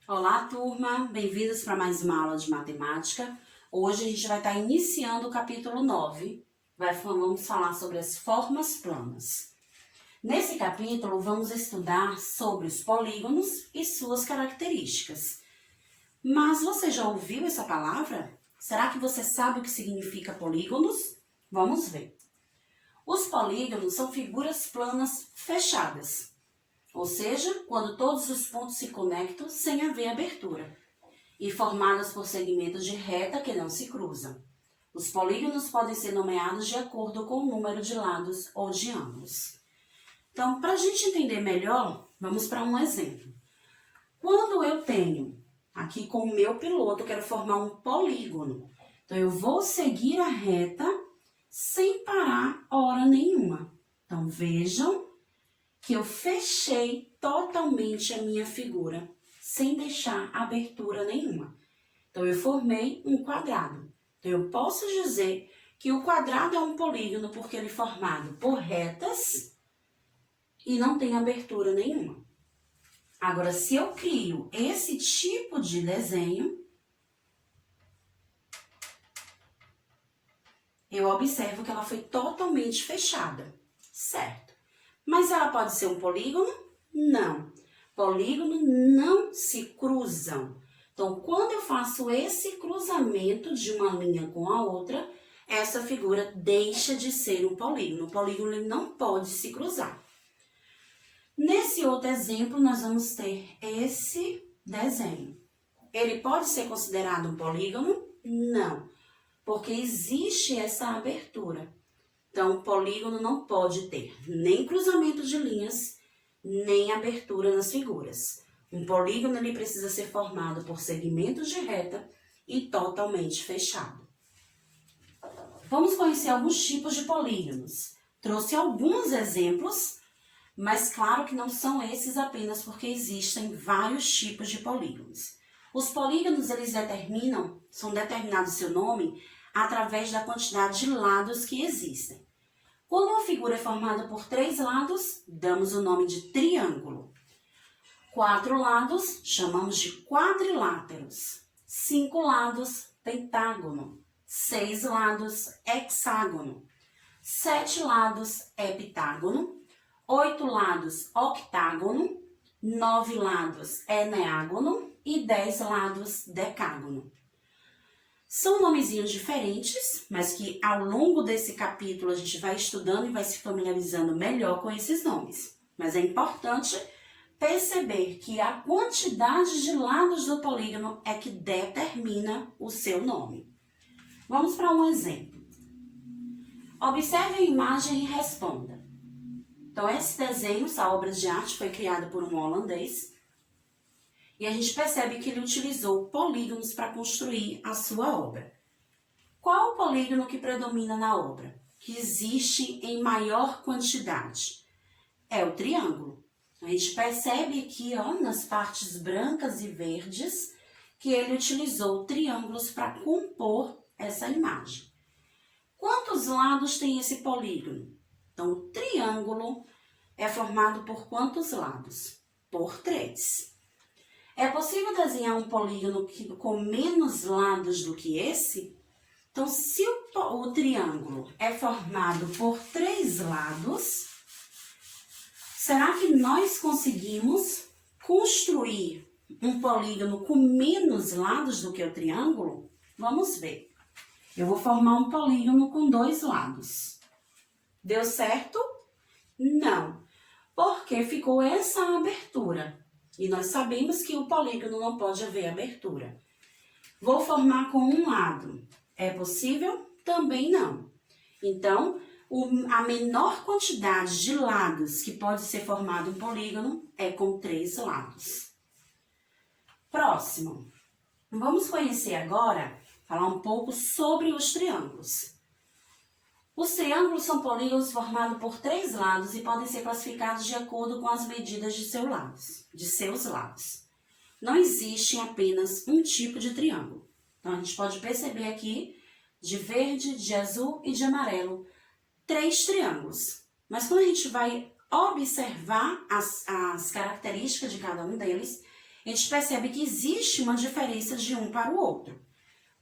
Olá, turma! Bem-vindos para mais uma aula de matemática. Hoje a gente vai estar iniciando o capítulo 9. Vamos falar sobre as formas planas. Nesse capítulo, vamos estudar sobre os polígonos e suas características. Mas você já ouviu essa palavra? Será que você sabe o que significa polígonos? Vamos ver. Os polígonos são figuras planas fechadas. Ou seja, quando todos os pontos se conectam sem haver abertura, e formadas por segmentos de reta que não se cruzam. Os polígonos podem ser nomeados de acordo com o número de lados ou de ângulos. Então, para a gente entender melhor, vamos para um exemplo. Quando eu tenho, aqui com o meu piloto, quero formar um polígono, então eu vou seguir a reta sem parar hora nenhuma. Então, vejam que eu fechei totalmente a minha figura, sem deixar abertura nenhuma. Então, eu formei um quadrado. Então, eu posso dizer que o quadrado é um polígono porque ele é formado por retas e não tem abertura nenhuma. Agora, se eu crio esse tipo de desenho, eu observo que ela foi totalmente fechada, certo? Mas ela pode ser um polígono? Não. Polígono não se cruzam. Então, quando eu faço esse cruzamento de uma linha com a outra, essa figura deixa de ser um polígono. O polígono ele não pode se cruzar. Nesse outro exemplo, nós vamos ter esse desenho. Ele pode ser considerado um polígono? Não, porque existe essa abertura. Então, o polígono não pode ter nem cruzamento de linhas, nem abertura nas figuras. Um polígono ele precisa ser formado por segmentos de reta e totalmente fechado. Vamos conhecer alguns tipos de polígonos. Trouxe alguns exemplos, mas claro que não são esses apenas porque existem vários tipos de polígonos. Os polígonos eles são determinados seu nome através da quantidade de lados que existem. Quando uma figura é formada por 3 lados, damos o nome de triângulo. 4 lados, chamamos de quadriláteros. 5 lados, pentágono. 6 lados, hexágono. 7 lados, heptágono. 8 lados, octágono. 9 lados, eneágono. E 10 lados, decágono. São nomezinhos diferentes, mas que ao longo desse capítulo a gente vai estudando e vai se familiarizando melhor com esses nomes. Mas é importante perceber que a quantidade de lados do polígono é que determina o seu nome. Vamos para um exemplo. Observe a imagem e responda. Então, esse desenho, essa obra de arte, foi criada por um holandês. E a gente percebe que ele utilizou polígonos para construir a sua obra. Qual o polígono que predomina na obra? Que existe em maior quantidade? É o triângulo. A gente percebe aqui, nas partes brancas e verdes, que ele utilizou triângulos para compor essa imagem. Quantos lados tem esse polígono? Então, o triângulo é formado por quantos lados? Por 3. É possível desenhar um polígono com menos lados do que esse? Então, se o triângulo é formado por 3 lados, será que nós conseguimos construir um polígono com menos lados do que o triângulo? Vamos ver. Eu vou formar um polígono com 2 lados. Deu certo? Não, porque ficou essa abertura. E nós sabemos que o polígono não pode haver abertura. Vou formar com um lado. É possível? Também não. Então, a menor quantidade de lados que pode ser formado um polígono é com 3 lados. Próximo. Vamos conhecer agora, falar um pouco sobre os triângulos. Os triângulos são polígonos formados por 3 lados e podem ser classificados de acordo com as medidas de seus lados. Não existe apenas um tipo de triângulo. Então, a gente pode perceber aqui, de verde, de azul e de amarelo, 3 triângulos. Mas quando a gente vai observar as características de cada um deles, a gente percebe que existe uma diferença de um para o outro.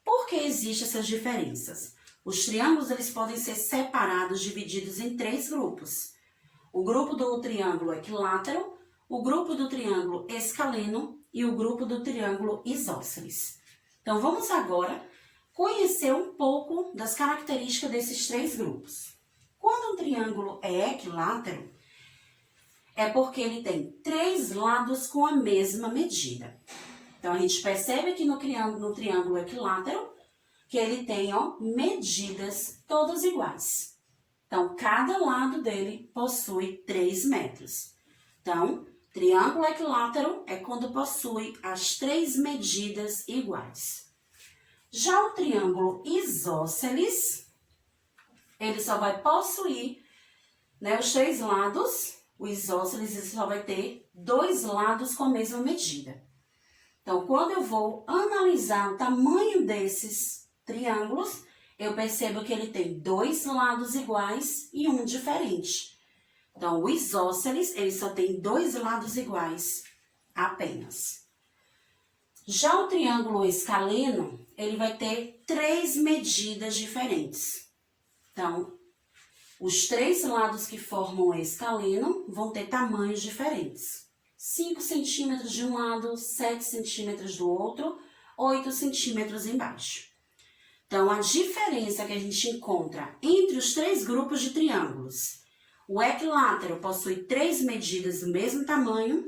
Por que existem essas diferenças? Os triângulos eles podem ser separados, divididos em 3 grupos. O grupo do triângulo equilátero, o grupo do triângulo escaleno e o grupo do triângulo isósceles. Então, vamos agora conhecer um pouco das características desses 3 grupos. Quando um triângulo é equilátero, é porque ele tem 3 lados com a mesma medida. Então, a gente percebe aqui no triângulo equilátero que ele tem, medidas todas iguais. Então, cada lado dele possui 3 metros. Então, triângulo equilátero é quando possui as 3 medidas iguais. Já o triângulo isósceles, ele só vai possuir, os 3 lados. O isósceles ele só vai ter 2 lados com a mesma medida. Então, quando eu vou analisar o tamanho desses triângulos, eu percebo que ele tem 2 lados iguais e um diferente. Então, o isósceles, ele só tem 2 lados iguais apenas. Já o triângulo escaleno, ele vai ter 3 medidas diferentes. Então, os 3 lados que formam o escaleno vão ter tamanhos diferentes. 5 centímetros de um lado, 7 centímetros do outro, 8 centímetros embaixo. Então, a diferença que a gente encontra entre os 3 grupos de triângulos, o equilátero possui 3 medidas do mesmo tamanho,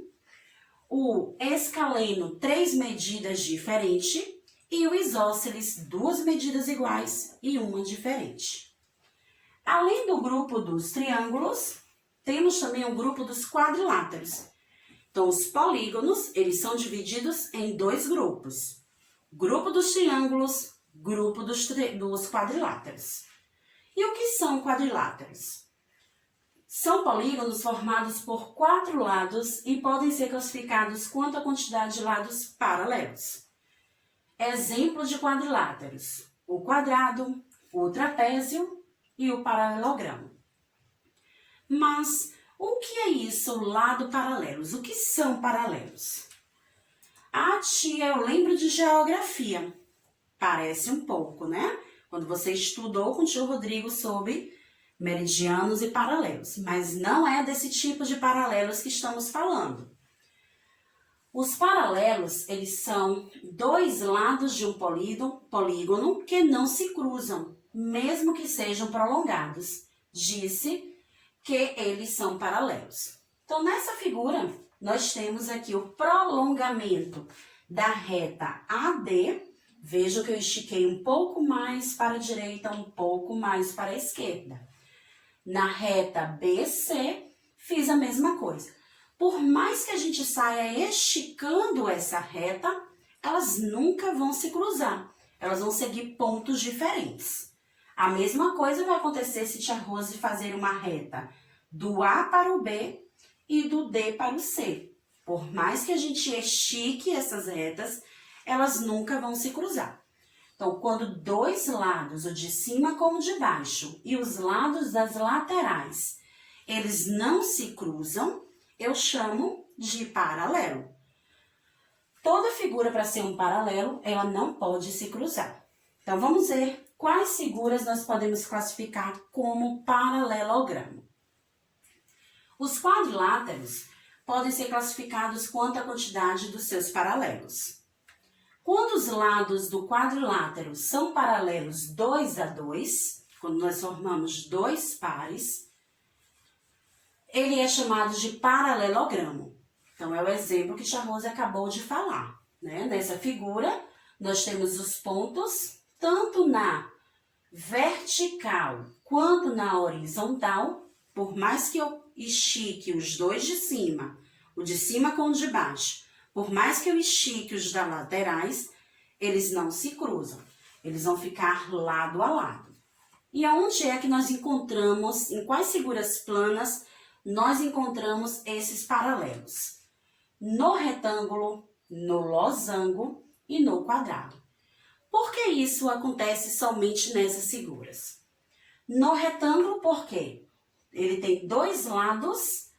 o escaleno 3 medidas diferentes e o isósceles 2 medidas iguais e uma diferente. Além do grupo dos triângulos, temos também o grupo dos quadriláteros. Então, os polígonos, eles são divididos em 2 grupos. Grupo dos triângulos, grupo dos quadriláteros. E o que são quadriláteros? São polígonos formados por 4 lados e podem ser classificados quanto à quantidade de lados paralelos. Exemplo de quadriláteros: o quadrado, o trapézio e o paralelogramo. Mas o que é isso, lado paralelos? O que são paralelos? Ah, tia, eu lembro de geografia. Parece um pouco, né? Quando você estudou com o tio Rodrigo sobre meridianos e paralelos. Mas não é desse tipo de paralelos que estamos falando. Os paralelos, eles são 2 lados de um polígono que não se cruzam, mesmo que sejam prolongados. Disse que eles são paralelos. Então, nessa figura, nós temos aqui o prolongamento da reta AD. Veja que eu estiquei um pouco mais para a direita, um pouco mais para a esquerda. Na reta BC, fiz a mesma coisa. Por mais que a gente saia esticando essa reta, elas nunca vão se cruzar. Elas vão seguir pontos diferentes. A mesma coisa vai acontecer se tia Rose fazer uma reta do A para o B e do D para o C. Por mais que a gente estique essas retas, elas nunca vão se cruzar. Então, quando 2 lados, o de cima como o de baixo, e os lados das laterais, eles não se cruzam, eu chamo de paralelo. Toda figura, para ser um paralelo, ela não pode se cruzar. Então, vamos ver quais figuras nós podemos classificar como paralelogramo. Os quadriláteros podem ser classificados quanto à quantidade dos seus paralelos. Quando os lados do quadrilátero são paralelos 2 a 2, quando nós formamos 2 pares, ele é chamado de paralelogramo. Então, é o exemplo que tia Rose acabou de falar, né? Nessa figura, nós temos os pontos, tanto na vertical quanto na horizontal. Por mais que eu estique os 2 de cima, o de cima com o de baixo, por mais que eu estique os das laterais, eles não se cruzam. Eles vão ficar lado a lado. E aonde é que nós encontramos, em quais figuras planas, nós encontramos esses paralelos? No retângulo, no losango e no quadrado. Por que isso acontece somente nessas figuras? No retângulo, por quê? Ele tem 2 lados,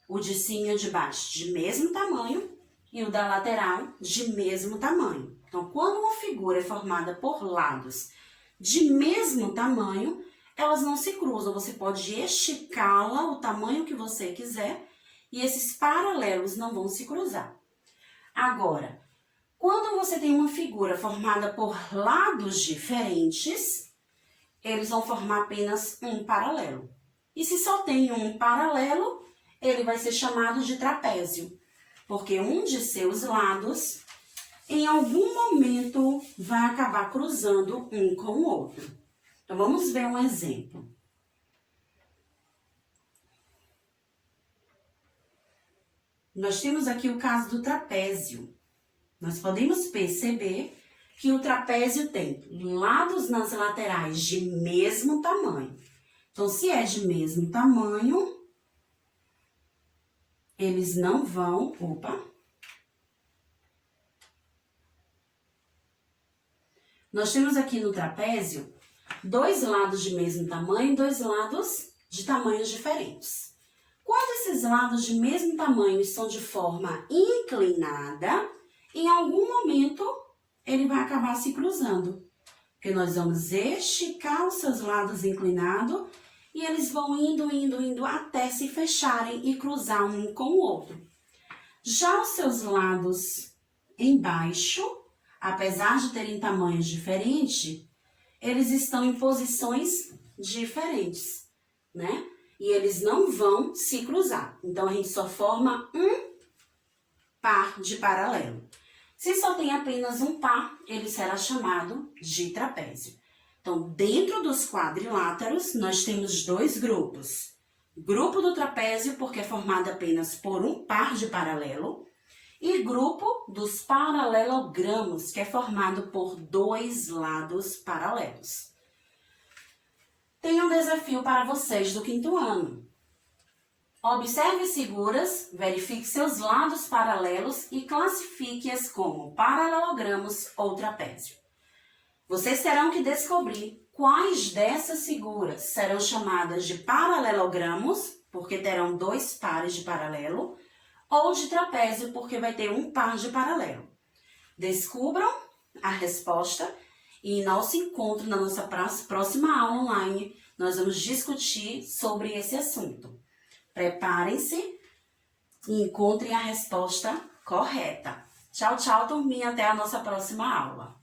o de cima e o de baixo, de mesmo tamanho, e o da lateral de mesmo tamanho. Então, quando uma figura é formada por lados de mesmo tamanho, elas não se cruzam. Você pode esticá-la o tamanho que você quiser e esses paralelos não vão se cruzar. Agora, quando você tem uma figura formada por lados diferentes, eles vão formar apenas um paralelo. E se só tem um paralelo, ele vai ser chamado de trapézio, porque um de seus lados, em algum momento, vai acabar cruzando um com o outro. Então, vamos ver um exemplo. Nós temos aqui o caso do trapézio. Nós podemos perceber que o trapézio tem lados nas laterais de mesmo tamanho. Então, se é de mesmo tamanho, eles não vão... Nós temos aqui no trapézio dois lados de mesmo tamanho e dois lados de tamanhos diferentes. Quando esses lados de mesmo tamanho estão de forma inclinada, em algum momento ele vai acabar se cruzando. Porque nós vamos esticar os seus lados inclinados e eles vão indo até se fecharem e cruzar um com o outro. Já os seus lados embaixo, apesar de terem tamanhos diferentes, eles estão em posições diferentes, né? E eles não vão se cruzar. Então, a gente só forma um par de paralelo. Se só tem apenas um par, ele será chamado de trapézio. Então, dentro dos quadriláteros, nós temos dois grupos. Grupo do trapézio, porque é formado apenas por um par de paralelo, e grupo dos paralelogramos, que é formado por dois lados paralelos. Tenho um desafio para vocês do 5º ano. Observe as figuras, verifique seus lados paralelos e classifique-as como paralelogramos ou trapézio. Vocês terão que descobrir quais dessas figuras serão chamadas de paralelogramos, porque terão dois pares de paralelo, ou de trapézio, porque vai ter um par de paralelo. Descubram a resposta e em nosso encontro, na nossa próxima aula online, nós vamos discutir sobre esse assunto. Preparem-se e encontrem a resposta correta. Tchau, tchau, turminha. Até a nossa próxima aula.